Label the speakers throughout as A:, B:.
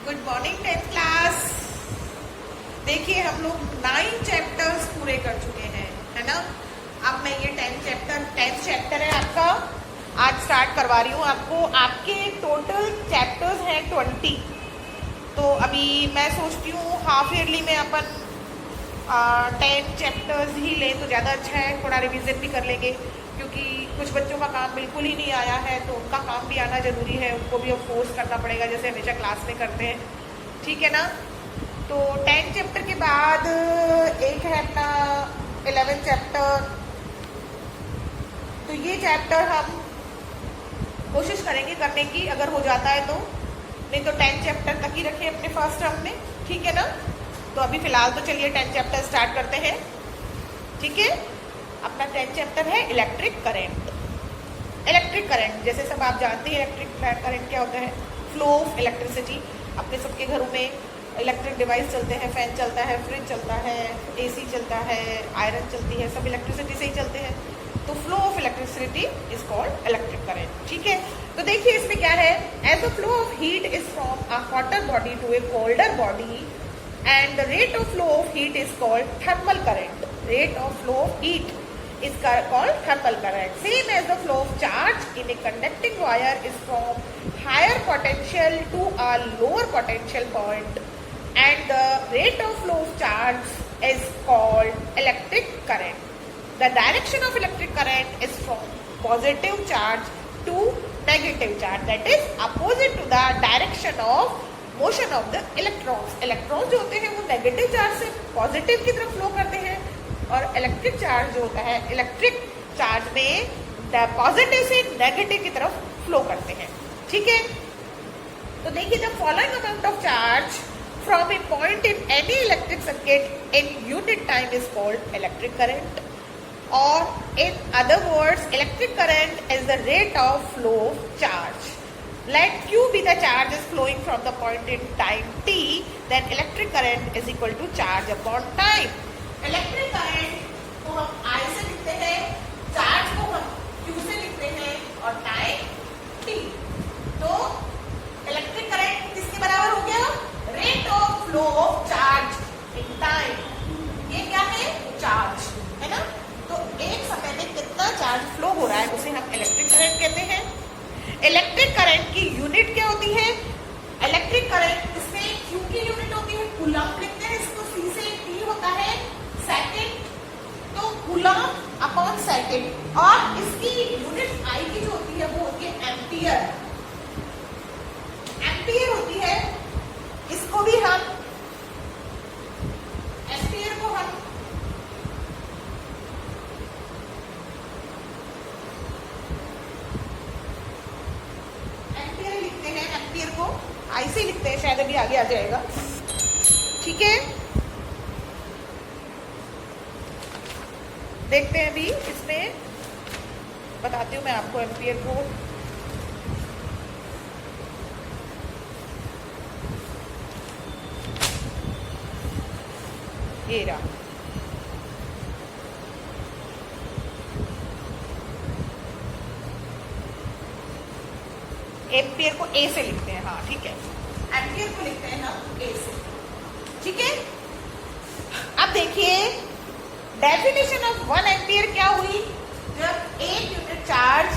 A: Good morning 10th class. देखिए हम लोग 9 चैप्टर्स पूरे कर चुके हैं, है ना। अब मैं ये 10th चैप्टर है आपका, आज स्टार्ट करवा रही हूँ आपको। आपके टोटल चैप्टर्स हैं 20। तो अभी मैं सोचती हूँ हाफ ईयरली में अपन 10 चैप्टर्स ही लें तो ज़्यादा अच्छा है। थोड़ा रिवीजन भी कर लेंगे, क्योंकि कुछ बच्चों का काम बिल्कुल ही नहीं आया है, तो उनका काम भी आना ज़रूरी है। उनको भी अब फोर्स करना पड़ेगा, जैसे हमेशा क्लास में करते हैं, ठीक है ना। तो 10 चैप्टर के बाद एक है अपना 11 चैप्टर। तो ये चैप्टर हम कोशिश करेंगे करने की, अगर हो जाता है तो। नहीं तो 10 चैप्टर तक ही रखें अपने फर्स्ट टर्म में, ठीक है ना। तो अभी फिलहाल तो चलिए 10 चैप्टर स्टार्ट करते हैं, ठीक है। अपना 10 चैप्टर है इलेक्ट्रिक करंट। इलेक्ट्रिक करंट जैसे सब आप जानते हैं, इलेक्ट्रिक करंट क्या होता है? Flow of electricity. अपने सबके घरों में इलेक्ट्रिक डिवाइस चलते हैं, फैन चलता है, फ्रिज चलता है, एसी चलता है, आयरन चलती है, सब इलेक्ट्रिसिटी से ही चलते हैं। तो flow of electricity is called electric current, ठीक है। तो देखिए इसमें क्या है, as the flow of heat is from a hotter body to a colder body and the rate of flow of heat is called thermal current. Rate of flow of heat is called thermal current. Same as the flow of charge in a conducting wire is from higher potential to a lower potential point, and the rate of flow of charge is called electric current. The direction of electric current is from positive charge to negative charge, that is opposite to the direction of motion of the electrons. Electron जो होते हैं वो negative charge से positive की तरफ flow करते हैं, और इलेक्ट्रिक चार्ज जो होता है, इलेक्ट्रिक चार्ज में पॉजिटिव से नेगेटिव की तरफ फ्लो करते हैं, ठीक है। तो देखिए the following amount of charge from a point in any electric circuit in unit time is called electric current, और in other words electric current is the rate of flow of charge. Let Q be the charge is flowing from the point in time t, then electric current is equal to charge upon time. Electric current को हम I से लिखते हैं, charge को हम Q से लिखते हैं, और time t. तो electric current किसके बराबर हो गया? Rate of flow of charge in time. ये क्या है? Charge, है ना। तो एक समय में कितना चार्ज फ्लो हो रहा है उसे हम इलेक्ट्रिक करंट कहते हैं। इलेक्ट्रिक करंट की यूनिट क्या होती है? इलेक्ट्रिक करंट इसमें Q की यूनिट होती है कूलम, लिखते हैं इसको C से, T होता है सेकंड, तो कूलम अपॉन सेकंड, और इसकी यूनिट I की जो होती है वो होती है एम्पियर। एम्पियर होती है, इसको भी हम एम्पियर को हम ऐसे लिखते हैं, शायद अभी आगे आ जाएगा, ठीक है। देखते हैं अभी इसमें, बताती हूँ मैं आपको एम्पियर को। ये रहा, एम्पियर को ए से लिखते हैं, हाँ ठीक है। एम्पियर को लिखते हैं हम ए से, ठीक है। अब देखिए डेफिनेशन ऑफ 1 एम्पियर क्या हुई? जब एक यूनिट चार्ज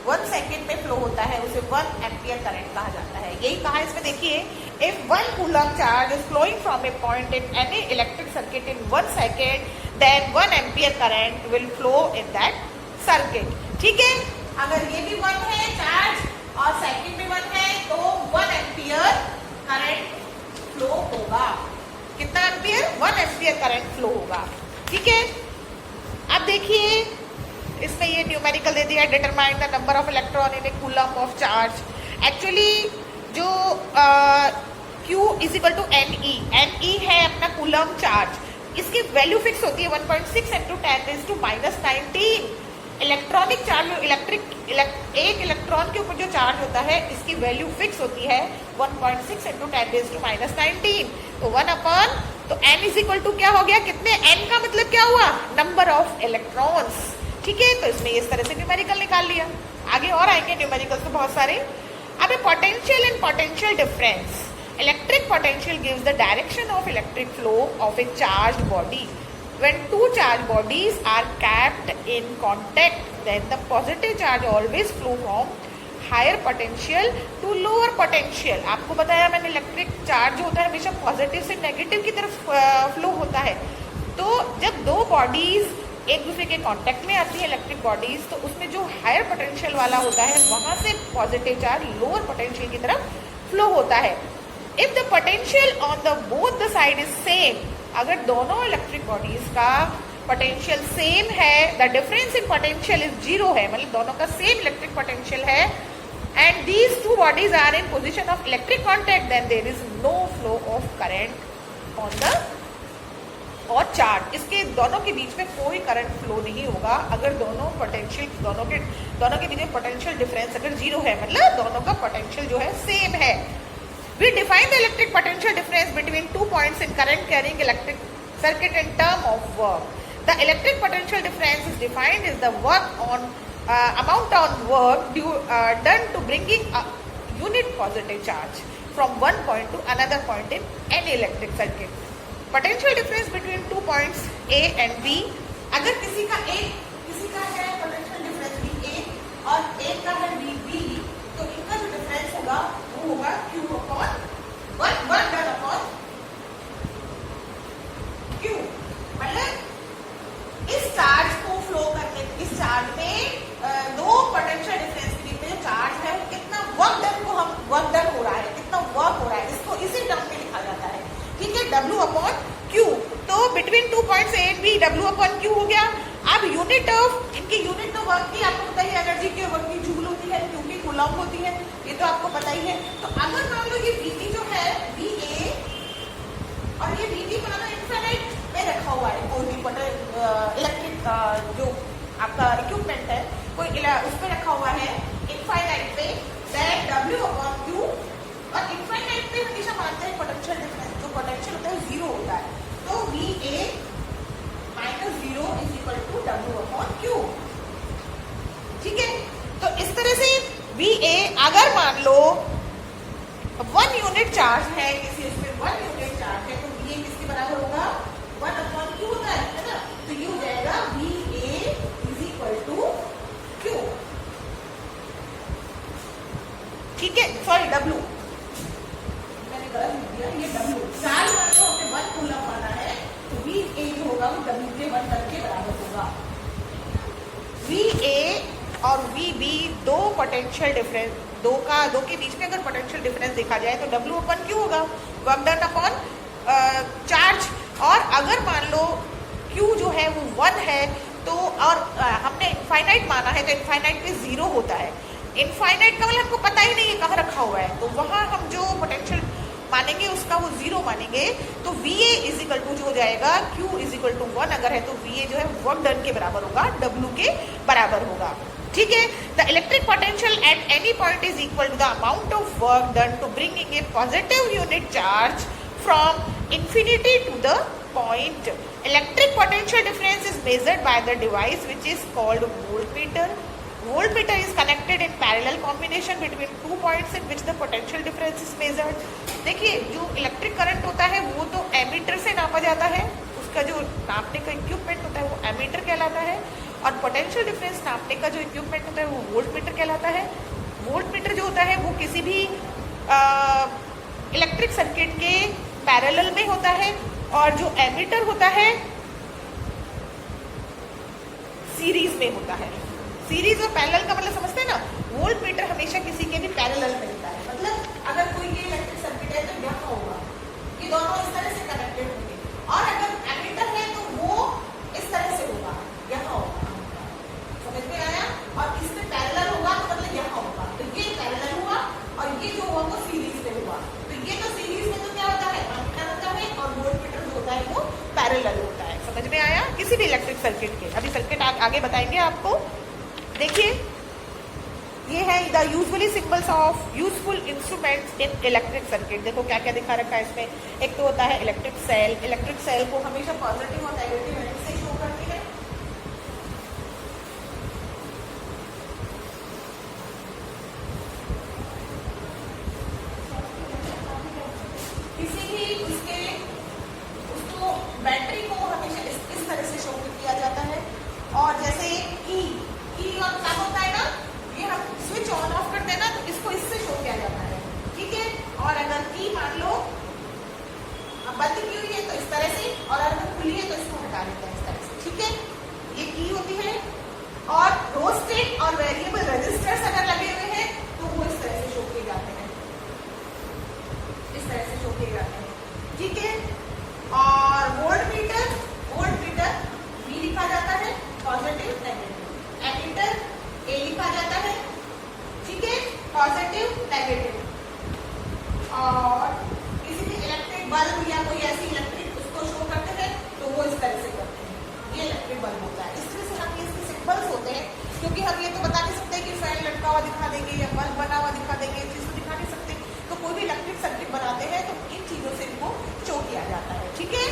A: 1 सेकेंड में फ्लो होता है उसे 1 एम्पियर करंट कहा जाता है। यही कहा इसमें, देखिए if 1 coulomb charge is flowing from a point in any electric circuit in 1 second, then 1 ampere current will flow in that circuit, ठीक है। अगर ये भी 1 है चार्ज और सेकंड में 1 है, तो 1 एम्पियर करंट फ्लो होगा। कितना एम्पियर? 1 एम्पियर करंट फ्लो होगा, ठीक है। अब देखिए इसमें ये न्यूमेरिकल दे दिया, determine the number of electron in a coulomb of charge. Actually जो Q is equal to NE है अपना कूलम चार्ज, इसकी वैल्यू फिक्स होती है 1.6 इंटू 10⁻⁻⁹। इलेक्ट्रॉनिक चार्ज, एक इलेक्ट्रॉन के ऊपर जो चार्ज होता है इसकी वैल्यू फिक्स होती है 1.6 इंटू 10⁻⁻⁹। तो 1 अपॉन, तो n इज इक्वल टू क्या हो गया? कितने? n का मतलब क्या हुआ? नंबर ऑफ इलेक्ट्रॉन्स, ठीक है। तो इसमें इस तरह से न्यूमेरिकल निकाल लिया। आगे और आएंगे न्यूमेरिकल तो बहुत सारे। अब potential and potential difference. Electric potential gives the direction of electric flow of a charged body. When two charged bodies are kept in contact, then the positive charge always flow from higher potential to lower potential. आपको बताया मैंने, electric charge होता है हमेशा positive से negative की तरफ flow होता है. तो जब दो बॉडीज एक दूसरे के कांटेक्ट में आती है इलेक्ट्रिक बॉडीज, तो उसमें जो हायर पोटेंशियल वाला होता है वहां से पॉजिटिव चार्ज लोअर पोटेंशियल की तरफ फ्लो होता है. If the potential on the both the side is same, अगर दोनों इलेक्ट्रिक बॉडीज का पोटेंशियल सेम है, the difference in potential is zero है, मतलब दोनों का सेम इलेक्ट्रिक पोटेंशियल है, and these two bodies are in position of electric contact, then there is no flow of current on the और charge. इसके दोनों के बीच में कोई करंट फ्लो नहीं होगा अगर दोनों पोटेंशियल दोनों के बीच में पोटेंशियल डिफरेंस अगर जीरो है, मतलब दोनों का पोटेंशियल जो है सेम है. We define the electric potential difference between 2 points in current carrying electric circuit in term of work. The electric potential difference is defined as the work on amount on work done to bringing a unit positive charge from one point to another point in any electric circuit. Potential difference between 2 points A and B. अगर किसी का है potential difference B A और एक का है B B, तो इनका जो डिफरेंस होगा वो होगा Q upon one done upon Q. मतलब इस चार्ज को फ्लो करने, इस चार्ज में दो पोटेंशियल डिफरेंस के बीच में जो चार्ज है वो कितना वर्क डन हो रहा है, कितना वर्क हो रहा है, इसको इसी टर्म में लिखा जाता है. ठीक है, W अपॉन Q. तो between 2 points A and B W upon Q हो गया. अब यूनिट ऑफ इनकी यूनिट ऑफ वर्क की आपको पता ही है, एनर्जी की वर्क की जूल होती है, Q की कूलॉम होती है, ये तो आपको पता ही है. तो अगर मान लो ये VT जो है VA और ये VT मानो इन्फिनिट में रखा हुआ है, कोई भी इलेक्ट्रिक जो आपका इक्विपमेंट है कोई उस पर रखा हुआ है इनफाइनाइट पे, दैट W अपॉन Q. और इनफाइनाइट पे हमेशा मानते हैं पोटेंशियल डिफरेंस, जो पोटेंशियल होता है जीरो होता है. तो VA minus zero is equal to W upon Q. ठीक है, तो इस तरह से VA अगर मान लो 1 यूनिट चार्ज है, किसी उसमें 1 यूनिट चार्ज है, तो VA किसके बराबर होगा 1 अपॉन Q होता है ना. तो ये हो जाएगा VA is equal to Q. ठीक है, सॉरी W मैंने गलत लिख दिया, ये W चार्ज मान लो हमें 1 कूलम माना है, तो VA जो होगा वो W के 1 के बराबर होगा. VA और VB दो पोटेंशियल डिफरेंस, दो के बीच में अगर पोटेंशियल डिफरेंस देखा जाए तो W अपन Q होगा, वर्क डन अपॉन चार्ज. और अगर मान लो Q जो है वो 1 है, तो और हमने इनफाइनाइट माना है, तो इनफाइनाइट पे जीरो होता है. इनफाइनाइट का मतलब हमको पता ही नहीं है कहाँ रखा हुआ है, तो वहां हम जो पोटेंशियल मानेंगे उसका वो जीरो मानेंगे. तो VA इज इक्वल टू जो हो जाएगा Q इज इक्वल टू 1 अगर है, तो VA जो है वर्क डन के बराबर होगा, W के बराबर होगा. ठीक है, the electric potential at any point is equal to the amount of work done to bringing a positive unit charge from infinity to the point. Electric potential difference is measured by the device which is called voltmeter. Voltmeter is connected in parallel combination between 2 points in which the potential difference is measured. देखिए, जो electric current होता है वो तो ammeter से नापा जाता है, उसका जो नापने का इक्विपमेंट होता है वो एमीटर कहलाता है, और पोटेंशियल डिफरेंस नापने का जो इक्विपमेंट होता है वो वोल्टमीटर कहलाता है. वोल्टमीटर जो होता है वो किसी भी इलेक्ट्रिक सर्किट के पैरेलल में होता है, और जो एमीटर होता है सीरीज में होता है. सीरीज और पैरेलल का मतलब समझते हैं ना, वोल्टमीटर हमेशा किसी के भी पैरेलल में होता है. मतलब अगर कोई ये इलेक्ट्रिक सर्किट है तो यहाँ होगा, ये दोनों इस तरह से कनेक्टेड होंगे, और अगर एमीटर है तो वो इस तरह से होगा, यहाँ होगा. समझ में आया? और इसमें पैरेलल होगा तो मतलब यहाँ होगा, तो ये पैरेलल हुआ और ये जो हुआ वो सीरीज में हुआ. तो ये तो सीरीज में तो क्या होता है, एमीटर होता है, और वोल्टमीटर जो होता है वो पैरेलल होता है. समझ में आया? किसी भी इलेक्ट्रिक सर्किट के. अभी सर्किट आगे बताएंगे आपको. देखिए, ये है the usually symbols of useful instruments in electric circuit. देखो क्या क्या दिखा रखा है इसमें. एक तो होता है इलेक्ट्रिक सेल. इलेक्ट्रिक सेल को हमेशा पॉजिटिव और नेगेटिव एनर्जी से शो करती है. और जैसे की और क्या होता है ना, ये हम स्विच ऑन ऑफ करते हैं ना, तो इसको इससे शो किया जाता है, ठीक है। और अगर की मान लो बंद की हुई है तो इस तरह से, और अगर खुली है तो इसको हटा देते हैं इस तरह से, ठीक है। ये की होती है। और रो स्टेट और वेरिएबल रजिस्टर्स अगर लगे हुए हैं तो वो इस तरह से शो किए जाते हैं, इस तरह से शो किए जाते हैं, ठीक है। और वोल्ट मीटर V लिखा जाता है, पॉजिटिव नेगेटिव। एमीटर A लिखा जाता है, ठीक है, पॉजिटिव नेगेटिव। और किसी भी इलेक्ट्रिक बल्ब या कोई ऐसी इलेक्ट्रिक उसको शो करते हैं तो वो इस तरह से करते हैं, ये इलेक्ट्रिक बल्ब होता है। इस तरह से हम इसके सिंबल्स होते हैं, क्योंकि हम ये तो बता नहीं सकते कि फैन लटका हुआ दिखा देंगे या बल्ब बना हुआ दिखा देंगे, इस चीज को दिखा नहीं सकते। तो कोई भी इलेक्ट्रिक सर्किट बनाते हैं तो इन चीजों से इनको शो किया जाता है, ठीक है।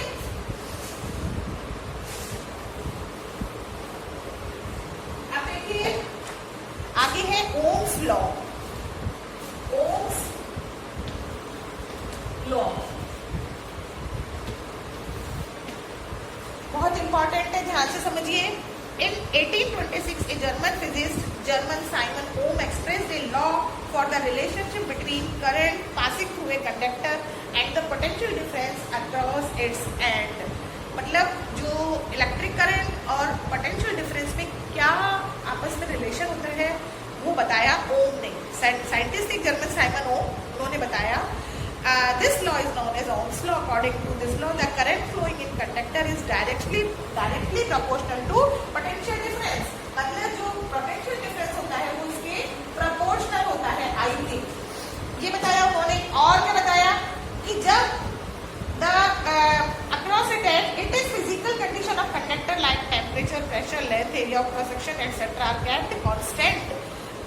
A: अब देखिए आगे है ओम्स लॉ। ओम्स लॉ बहुत इंपॉर्टेंट है, ध्यान से समझिए। In 1826, a German physicist, German Simon Ohm, expressed a law for the relationship between current passing through a conductor and the potential difference across its end. मतलब जो electric current और potential difference में क्या आपस में रिलेशन होता है वो बताया ओम ने। साइंटिस्ट एक जर्मन साइमन ओम, उन्होंने बताया this law is known as Ohm's law. According to this law, the current flowing in conductor is directly proportional to potential difference. मतलब जो potential difference होता है वो इसके proportional होता है I के। ये बताया उन्होंने। और क्या बताया कि जब the across it is physical condition of conductor like temperature, pressure, length, area of cross section etc. are kept constant.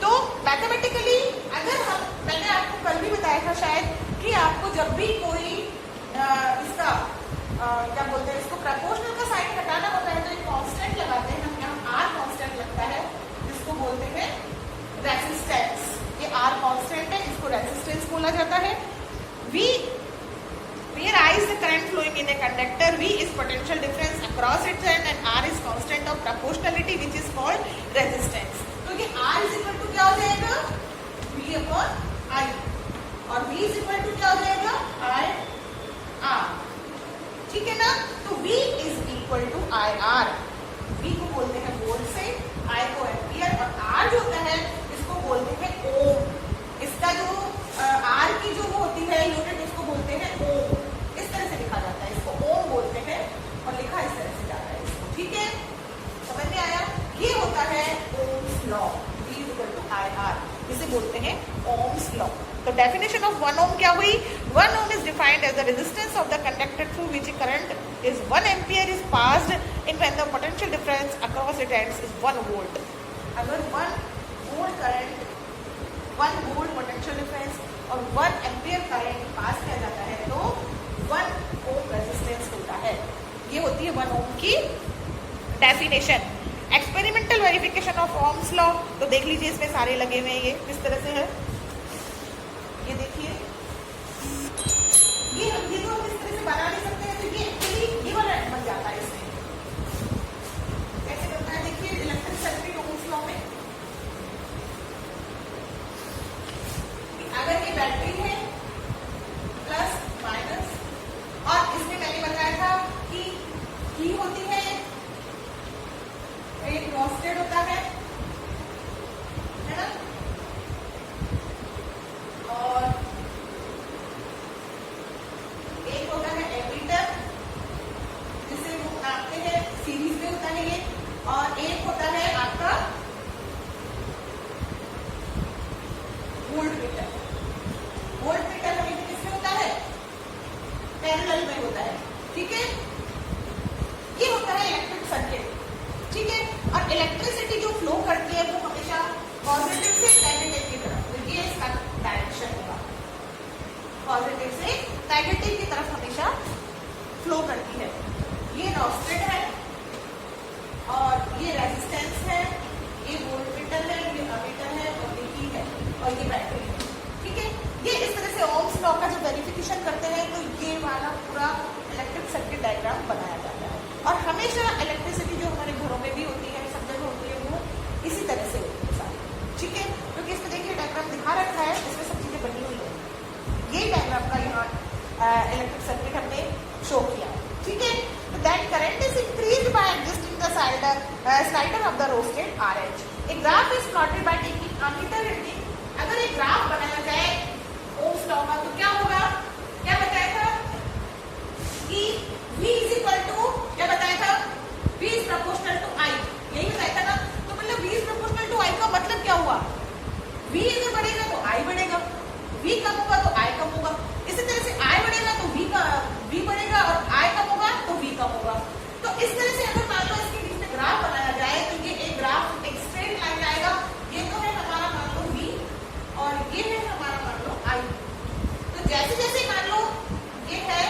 A: तो मैथमेटिकली अगर हम, मैंने आपको कल भी बताया था शायद कि आपको जब भी कोई इसका क्या बोलते हैं, इसको प्रपोर्शनल का साइन हटाना होता है तो एक कांस्टेंट लगाते हैं हम, यहाँ आर कांस्टेंट लगता है जिसको बोलते हैं रेजिस्टेंस। ये आर कांस्टेंट है, इसको रेजिस्टेंस बोला जाता है। V where I is the current flowing in a conductor, V is potential difference across its end and R is constant of proportionality which is called resistance. तो ये R is equal to क्या हो जाएगा, V upon I, और V is equal to क्या हो जाएगा, I R, ठीक है ना। तो V is equal to I R, V को बोलते हैं वोल्ट से, I को एम्पियर, और R जो होता है इसको बोलते हैं ओम। इसका जो R की जो वो होती है यूनिट उसको बोलते हैं ओम। इस तरह से लिखा जाता है, इसको ओम बोलते हैं और लिखा इस तरह से जाता है इसको, ठीक है, समझ में आया। ये होता है Ohm's law, V is equal to I R, इसे बोलते हैं ओम्स लॉ। तो डेफिनेशन ऑफ 1 ओम क्या हुई, 1 ohm is defined as the resistance of the conductor through which current is 1 ampere is passed in when the potential difference across it ends is 1 volt. अगर 1 volt current, 1 volt potential difference और 1 ampere current pass किया जाता है तो 1 ohm resistance होता है। ये होती है 1 ओम की definition. Experimental verification of ohms law, तो देख लीजिए इसमें सारे लगे हुए हैं, ये किस तरह से है, ये देखिए, ये तो हम इस तरह से बना नहीं सकते हैं, तो ये एक्चुअली ये वाला बन जाता है इसमें। कैसे बनता है देखिए इलेक्ट्रिक सर्किट ओम्स लॉ में, अगर ये बैटरी है प्लस माइनस, और इसमें मैंने बताया था कि की होती है, एक रोस्टेड होता है ना, और एक होता है एमीटर जिसे वो नापते हैं, सीरीज में होता है ये, और एक होता है आपका वोल्ट मीटर। वोल्ट मीटर हमें किसमें होता है, पैरेलल में होता है, ठीक है। ये होता है इलेक्ट्रिक सर्किट, ठीक है। और इलेक्ट्रिसिटी जो फ्लो करती है वो हमेशा पॉजिटिव से नेगेटिव की तरफ, तो ये इसका डायरेक्शन होगा, पॉजिटिव से नेगेटिव की तरफ हमेशा फ्लो करती है। ये रोस्टेड है और ये रेजिस्टेंस है, ये वोल्टमीटर है, ये अमीटर है और ये की है और ये बैटरी है, ठीक है। ये इस तरह से ओम्स लॉ का जब वेरिफिकेशन करते हैं तो ये वाला पूरा इलेक्ट्रिक सर्किट डायग्राम बनाया जाता है। और हमेशा इलेक्ट्रिसिटी जो हमारे घरों में भी होती है इलेक्ट्रिक सर्किट हमने शो किया है, ठीक है। तो that current is increased by adjusting the slider of the roasted RH। A graph is plotted by taking ammeter reading. अगर एक ग्राफ बनाया जाए ओम्स लॉ का तो क्या होगा, क्या बताया था कि V इज इक्वल टू, क्या बताया था, V is proportional to I, यही बताया था ना। तो मतलब V is proportional to I का मतलब क्या हुआ, V अगर बढ़ेगा तो I बढ़ेगा, V कम होगा तो I कम होगा। इसी तरह से I बढ़ेगा तो V बढ़ेगा और I कम होगा तो V कम होगा। तो इस तरह से अगर मान लो इसके बीच में ग्राफ बनाया जाए तो ये एक ग्राफ एक स्ट्रेट लाइन आएगा। ये तो है हमारा मान लो V और ये है हमारा मान लो I। तो जैसे जैसे मान लो ये है,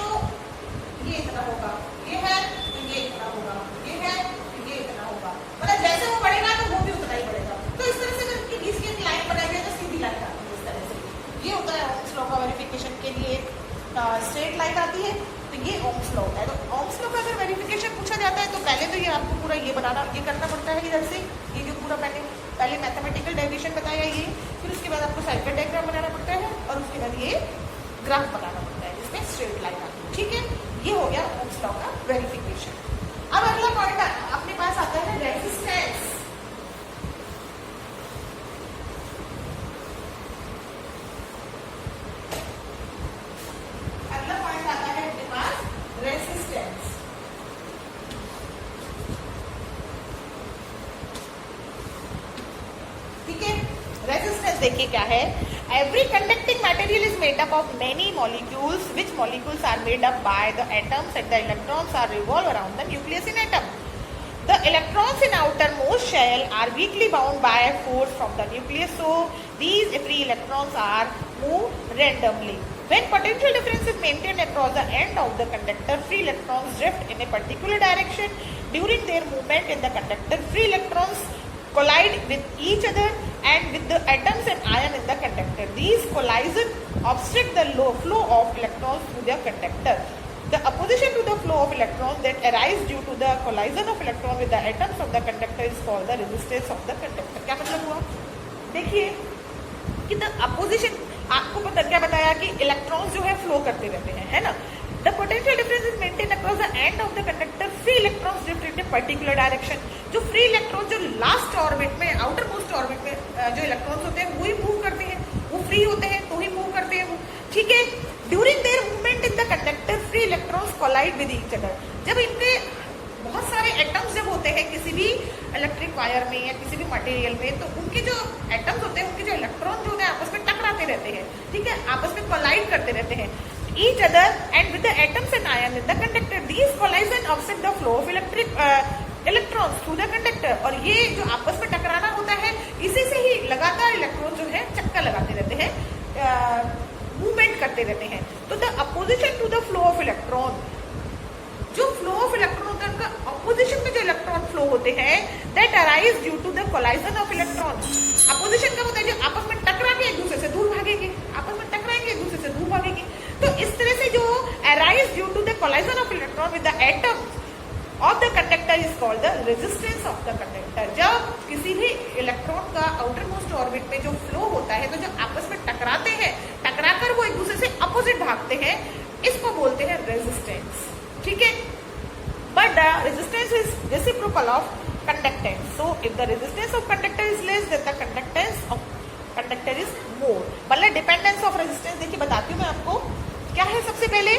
A: तो ये इतना होगा, ये है तो ये इतना होगा, ये है तो ये इतना होगा। मतलब जैसे वो बढ़ेगा तो वो भी उतना ही बढ़ेगा। तो इस तरह से अगर इनके बीच की एक लाइन बनाई जाए तो सीधी लाइन आती है इस तरह से। ये होता है ओम्स लॉ का वेरिफिकेशन के लिए स्ट्रेट लाइन आती है, तो ये ओम्स लॉ है। तो ओम्स लॉ का अगर वेरिफिकेशन पूछा जाता है तो पहले तो ये आपको पूरा ये बनाना, ये करना पड़ता है इधर से, ये जो पूरा मैंने पहले मैथमेटिकल डेरिवेशन बताया ये, फिर उसके बाद आपको साइकिल डायग्राम बनाना पड़ता है और उसके बाद ये ग्राफ बनाना पड़ता है जिसमें स्ट्रेट लाइन आती है, ठीक है। ये हो गया ओम्स लॉ का वेरिफिकेशन। अब अगला पॉइंट अपने पास आता है रेजिस्टेंस। अगला पॉइंट आता है अपने पास रेजिस्टेंस। ठीक है, रेजिस्टेंस देखिए क्या है। Every conducting material is made up of many molecules, which molecules are made up by the atoms and the electrons are revolve around the nucleus in atom. The electrons in outermost shell are weakly bound by a force from the nucleus, so these free electrons are moved randomly. When potential difference is maintained across the end of the conductor, free electrons drift in a particular direction. During their movement in the conductor, free electrons collide with each other and with the atoms and ion in the conductor. These collisions obstruct the flow of electrons through the conductor. The opposition to the flow of electrons that arise due to the collision of electron with the atoms of the conductor is called the resistance of the conductor. क्या मतलब हुआ, देखिए कि the opposition, आपको पता क्या बताया कि इलेक्ट्रॉन्स जो है फ्लो करते रहते हैं, है ना। The potential difference is maintained across the end of the conductor. Free electrons drift in a particular direction. जो फ्री इलेक्ट्रॉन जो लास्ट ऑर्बिट में, आउटर मोस्ट ऑर्बिट में जो इलेक्ट्रॉन्स होते हैं वही मूव करते हैं, वो फ्री होते हैं तो ही मूव करते हैं वो, ठीक है। During their movement in the conductor, free electrons collide with each other. जब इनके बहुत सारे एटम्स जब होते हैं किसी भी इलेक्ट्रिक वायर में या किसी भी मटेरियल में, तो उनके जो एटम्स होते हैं, उनके जो इलेक्ट्रॉन जो होते हैं आपस में टकराते रहते हैं, ठीक है, आपस में कोलाइड करते रहते हैं each other and with the atoms and ion in the conductor. These collision offset the flow of electrons through the conductor. और ये जो आपस में टकराना होता है, इसी से ही लगातार इलेक्ट्रॉन जो है चक्कर लगाते रहते हैं, मूवमेंट करते रहते हैं। तो the opposition to the flow of electron, जो फ्लो ऑफ इलेक्ट्रॉन होता है उनका अपोजिशन में जो इलेक्ट्रॉन फ्लो होते हैं, that arise due to the collision of electron. Opposition का होता है जो आपस में टकरा के एक दूसरे से दूर भागेंगे, आपस में टकराएंगे एक दूसरे से दूर भागेंगे। तो इस तरह से जो arise due to the collision of electron with the atoms of the conductor is called the resistance of the conductor. जब किसी भी इलेक्ट्रॉन का आउटर मोस्ट ऑर्बिट में जो फ्लो होता है, तो जो आपस में टकराते हैं, टकराकर वो एक दूसरे से अपोजिट भागते हैं, इसको बोलते हैं रेजिस्टेंस, ठीक है। But the resistance is reciprocal of conductance. So if the resistance of conductor is less than the conductance of conductor is more. मतलब डिपेंडेंस ऑफ रेजिस्टेंस देखिए बताती हूँ मैं आपको क्या है। सबसे पहले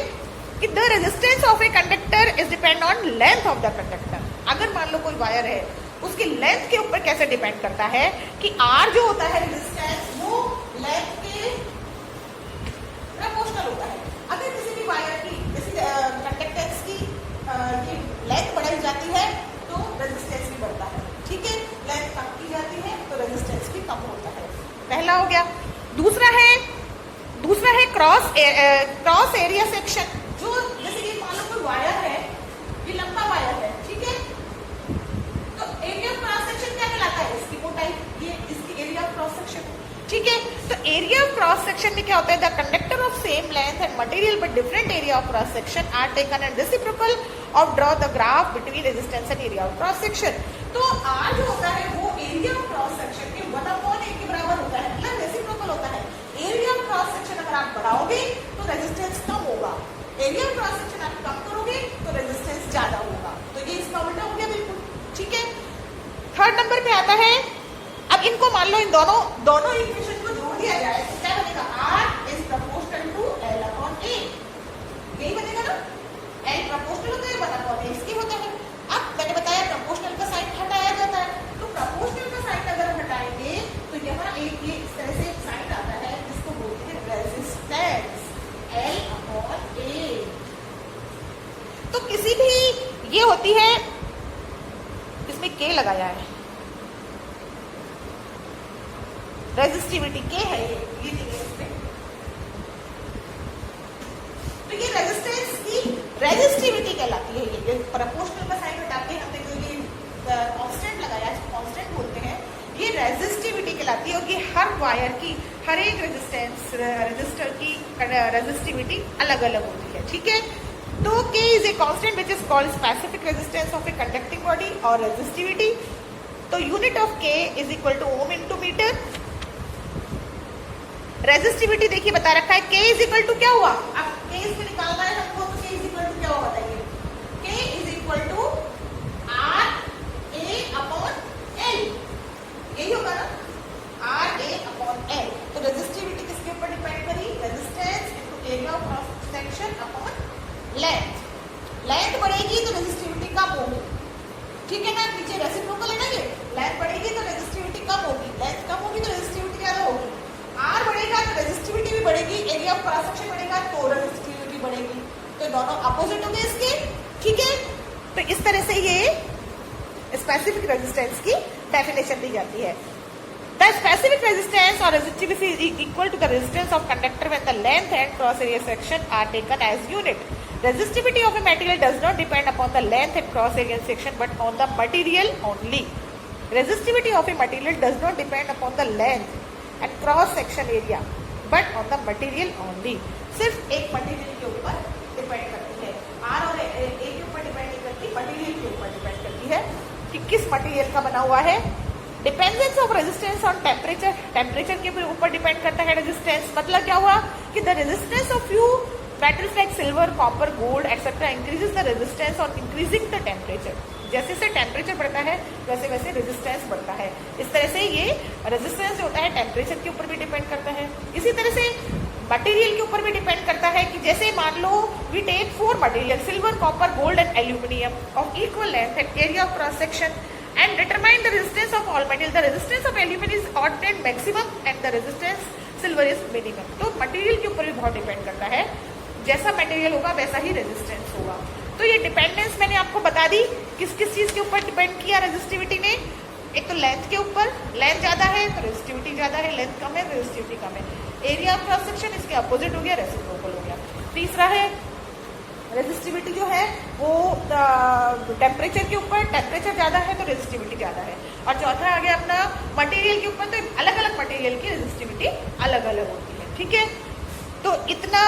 A: कि the resistance of a conductor is depend on length of the conductor. अगर मान लो कोई वायर है, उसकी लेंथ के ऊपर कैसे डिपेंड करता है कि आर जो होता है रेजिस्टेंस, वो लेंथ के प्रोपोर्शनल होता है। अगर किसी भी वायर की जैसे कंडक्टेंस की ये लेंथ बढ़ाई जाती है तो रेजिस्टेंस भी बढ़ता है, ठीक है। लेंथ कम की जाती है तो रेजिस्टेंस भी कम होता है, पहला हो गया। दूसरा है क्रॉस एरिया सेक्शन। जो जैसे कि मान लो कोई वायर है, ये लंबा वायर है, ठीक है, तो एरिया ऑफ क्रॉस सेक्शन क्या कहलाता है, इसकी मोटाई, ये इसकी एरिया ऑफ क्रॉस सेक्शन, ठीक है। तो एरिया ऑफ क्रॉस सेक्शन में क्या होता है, the conductor of same length and material but different area of cross section are taken and reciprocal of draw the graph between resistance and area of cross section. तो R जो होता है वो area of cross section के 1/a के अब इनको मान लो इन दोनों इक्वेशन को जोड़ दिया जाए तो क्या बनेगा, R is proportional to L upon A, यही बनेगा ना। L प्रोपोर्शनल होता है 1 अपॉन A इसके होता है। अब मैंने बताया प्रोपोर्शनल का साइन हटाया जाता है, तो प्रोपोर्शनल का साइन अगर हम हटाएंगे तो यहाँ एक ये इस तरह से एक साइन आता है जिसको बोलते हैं रेजिस्टेंस L अपॉन A। तो किसी भी ये होती है, इसमें K लगाया है, रेजिस्टिविटी K है ये इसमें। तो ये रेजिस्टेंस की रेजिस्टिविटी कहलाती है। ये प्रोपोर्शनल का साइन हटा के हमने जो ये कांस्टेंट लगाया है, कांस्टेंट बोलते हैं, ये रेजिस्टिविटी कहलाती है। और ये हर वायर की, हर एक रेजिस्टर की रेजिस्टिविटी अलग अलग होती है, ठीक है। तो K is a constant which is called specific resistance of a conducting body और रेजिस्टिविटी। तो unit of K is equal to ohm into metre. Resistivity देखिए बता रखा है, K इज इक्वल टू क्या हुआ, अब K इसमें निकालना है हमको, तो K इज इक्वल टू क्या हुआ बताइए, K is equal to R A upon L, यही होगा ना, R A अपॉन L। तो रेजिस्टिविटी किसके ऊपर डिपेंड करी, resistance into area of cross section upon length. Length बढ़ेगी तो रेजिस्टिविटी कम होगी, ठीक है ना, नीचे रेसिप्रोकल है ना, ये लेंथ बढ़ेगी तो रेजिस्टिविटी कम होगी, लेंथ कम होगी तो रेजिस्टिविटी ज्यादा होगी। R बढ़ेगा तो रेजिस्टिविटी भी बढ़ेगी, एरिया ऑफ क्रॉस सेक्शन बढ़ेगा तो रेजिस्टिविटी बढ़ेगी। तो दोनों अपोजिट होंगे इसके, ठीक है। तो इस तरह से ये स्पेसिफिक रेजिस्टेंस की डेफिनेशन दी जाती है। द स्पेसिफिक रेजिस्टेंस और resistivity is equal to the resistance of conductor when the length and cross area section are taken as unit. Resistivity of a material does not depend upon the length and cross area section but on the material only. Resistivity of a material does not depend upon the length and cross section area but on the material only. सिर्फ एक material के ऊपर depend करती है, R और A के ऊपर depend नहीं करती, मटेरियल के ऊपर डिपेंड करती है कि किस मटेरियल का बना हुआ है। Dependence of resistance on temperature, temperature के ऊपर डिपेंड करता है रेजिस्टेंस। मतलब क्या हुआ कि the resistance of few metals like silver, copper, gold, etc. increases the resistance on increasing the temperature. जैसे जैसे टेम्परेचर बढ़ता है वैसे वैसे रेजिस्टेंस बढ़ता है। इस तरह से ये रेजिस्टेंस जो होता है टेम्परेचर के ऊपर भी डिपेंड करता है। इसी तरह से मटेरियल के ऊपर भी डिपेंड करता है कि जैसे मान लो we take 4 material silver, copper, gold and aluminium of equal length and area of cross section and determine the resistance of all material. The resistance of aluminum is odd and maximum and the resistance silver is minimum. तो material के ऊपर भी बहुत depend करता है, जैसा material होगा वैसा ही रेजिस्टेंस होगा। तो ये डिपेंडेंस मैंने आपको बता दी किस किस चीज के ऊपर डिपेंड किया रेजिस्टिविटी ने। एक तो लेंथ के ऊपर, लेंथ ज्यादा है तो रेजिस्टिविटी ज्यादा है, लेंथ कम है रेजिस्टिविटी कम है। एरिया ऑफ क्रॉस सेक्शन इसके अपोजिट हो गया, रेसिप्रोकल हो गया। तीसरा है रेजिस्टिविटी जो है वो टेम्परेचर के ऊपर, टेम्परेचर ज्यादा है तो रेजिस्टिविटी ज्यादा है। और चौथा आ गया अपना मटेरियल के ऊपर, तो अलग अलग मटेरियल की रेजिस्टिविटी अलग अलग होती है। ठीक है, तो इतना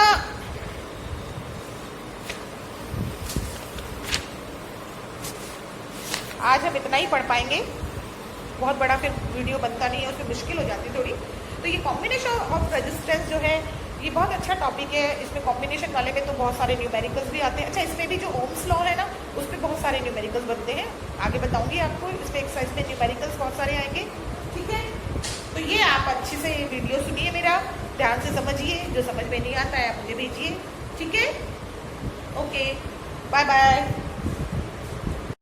A: आज हम इतना ही पढ़ पाएंगे, बहुत बड़ा फिर वीडियो बनता नहीं है, उसमें मुश्किल हो जाती है थोड़ी। तो ये कॉम्बिनेशन ऑफ रेजिस्टेंस जो है ये बहुत अच्छा टॉपिक है। इसमें कॉम्बिनेशन वाले में तो बहुत सारे न्यूमेरिकल्स भी आते हैं। अच्छा, इसमें भी जो ओम्स लॉ है ना उस पर बहुत सारे न्यूमेरिकल्स बनते हैं, आगे बताऊंगी आपको। इसमें एक्सरसाइज में न्यूमेरिकल्स बहुत सारे आएंगे। ठीक है, तो ये आप अच्छे से वीडियो सुनिए, मेरा ध्यान से समझिए, जो समझ में नहीं आता है आप मुझे भेजिए। ठीक है, ओके, बाय बाय।